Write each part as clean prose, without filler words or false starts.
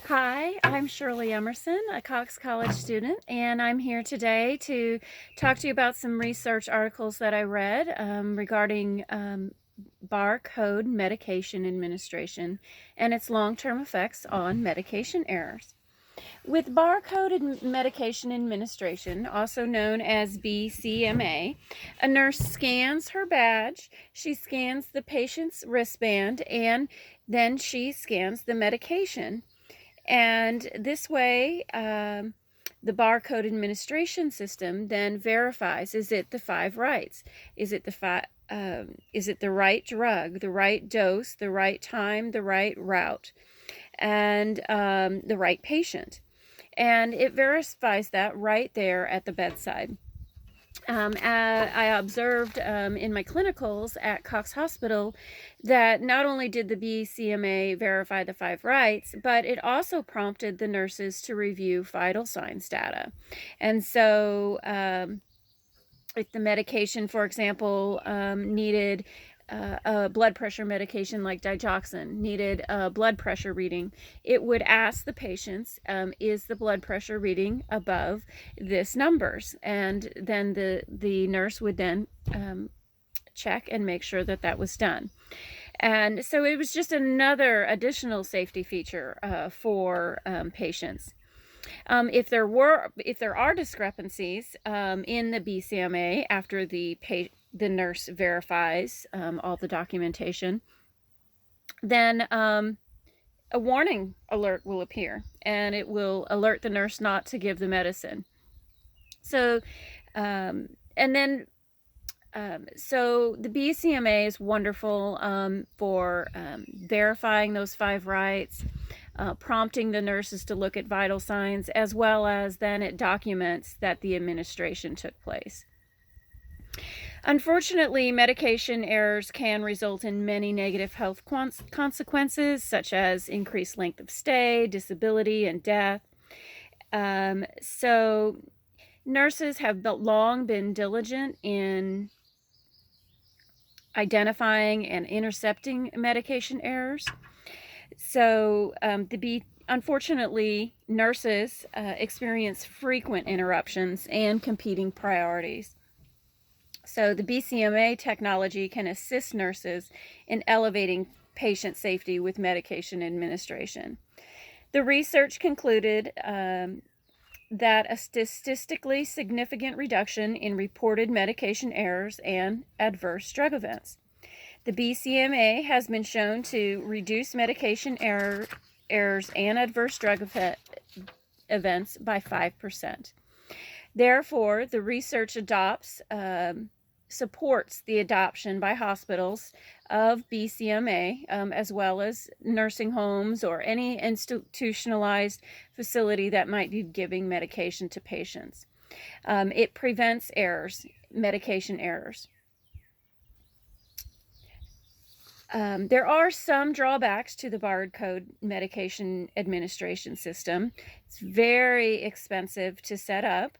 Hi, I'm Shirley Emerson, a Cox College student, and I'm here today to talk to you about some research articles that I read regarding barcode medication administration and its long-term effects on medication errors. With barcode medication administration, also known as BCMA, a nurse scans her badge, she scans the patient's wristband, and then she scans the medication. And this way, the barcode administration system then verifies: is it the five rights? Is it is it the right drug, the right dose, the right time, the right route, and the right patient? And it verifies that right there at the bedside. I observed in my clinicals at Cox Hospital that not only did the BCMA verify the five rights, but it also prompted the nurses to review vital signs data. And so, if the medication, for example, needed a blood pressure medication like digoxin, needed a blood pressure reading, it would ask the patients, is the blood pressure reading above this numbers? And then the nurse would then check and make sure that that was done. And so it was just another additional safety feature for patients. If there are discrepancies in the BCMA after the nurse verifies all the documentation, then a warning alert will appear, and it will alert the nurse not to give the medicine. So, and then so the BCMA is wonderful for verifying those five rights, prompting the nurses to look at vital signs, as well as then it documents that the administration took place. Unfortunately, medication errors can result in many negative health consequences, such as increased length of stay, disability, and death. So nurses have long been diligent in identifying and intercepting medication errors. So unfortunately, nurses experience frequent interruptions and competing priorities. So the BCMA technology can assist nurses in elevating patient safety with medication administration. The research concluded that a statistically significant reduction in reported medication errors and adverse drug events. The BCMA has been shown to reduce medication errors and adverse drug events by 5%. Therefore, the research supports the adoption by hospitals of BCMA, as well as nursing homes or any institutionalized facility that might be giving medication to patients. It prevents medication errors. There are some drawbacks to the barcode medication administration system. It's very expensive to set up,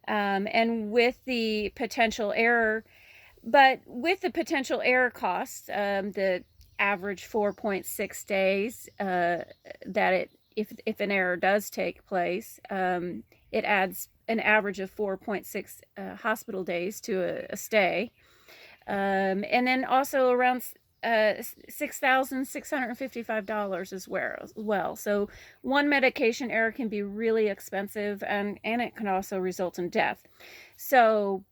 and with the potential error costs, the average 4.6 days that if an error does take place, it adds an average of 4.6 hospital days to a stay, and then also around $6,655 as well. So one medication error can be really expensive, and it can also result in death. So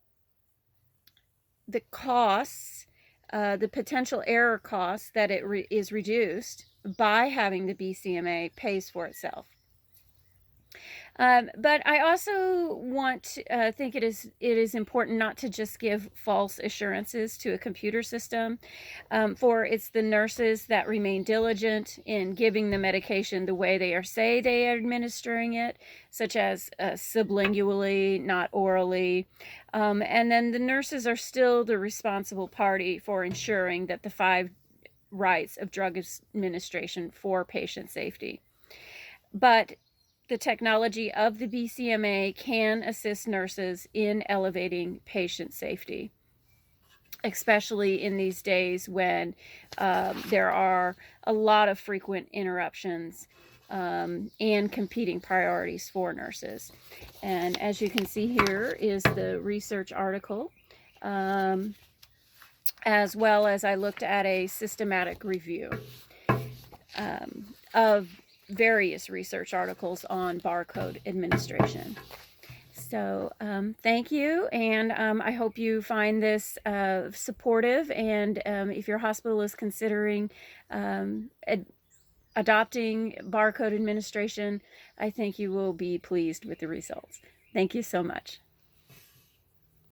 the costs, the potential error costs that is reduced by having the BCMA pays for itself. But I also think it is important not to just give false assurances to a computer system, for it's the nurses that remain diligent in giving the medication the way they are administering it, such as sublingually, not orally. And then the nurses are still the responsible party for ensuring that the five rights of drug administration for patient safety. But the technology of the BCMA can assist nurses in elevating patient safety, especially in these days when there are a lot of frequent interruptions and competing priorities for nurses. And as you can see here is the research article, as well as I looked at a systematic review of various research articles on barcode administration. So thank you, and I hope you find this supportive, and if your hospital is considering adopting barcode administration, I think you will be pleased with the results. Thank you so much.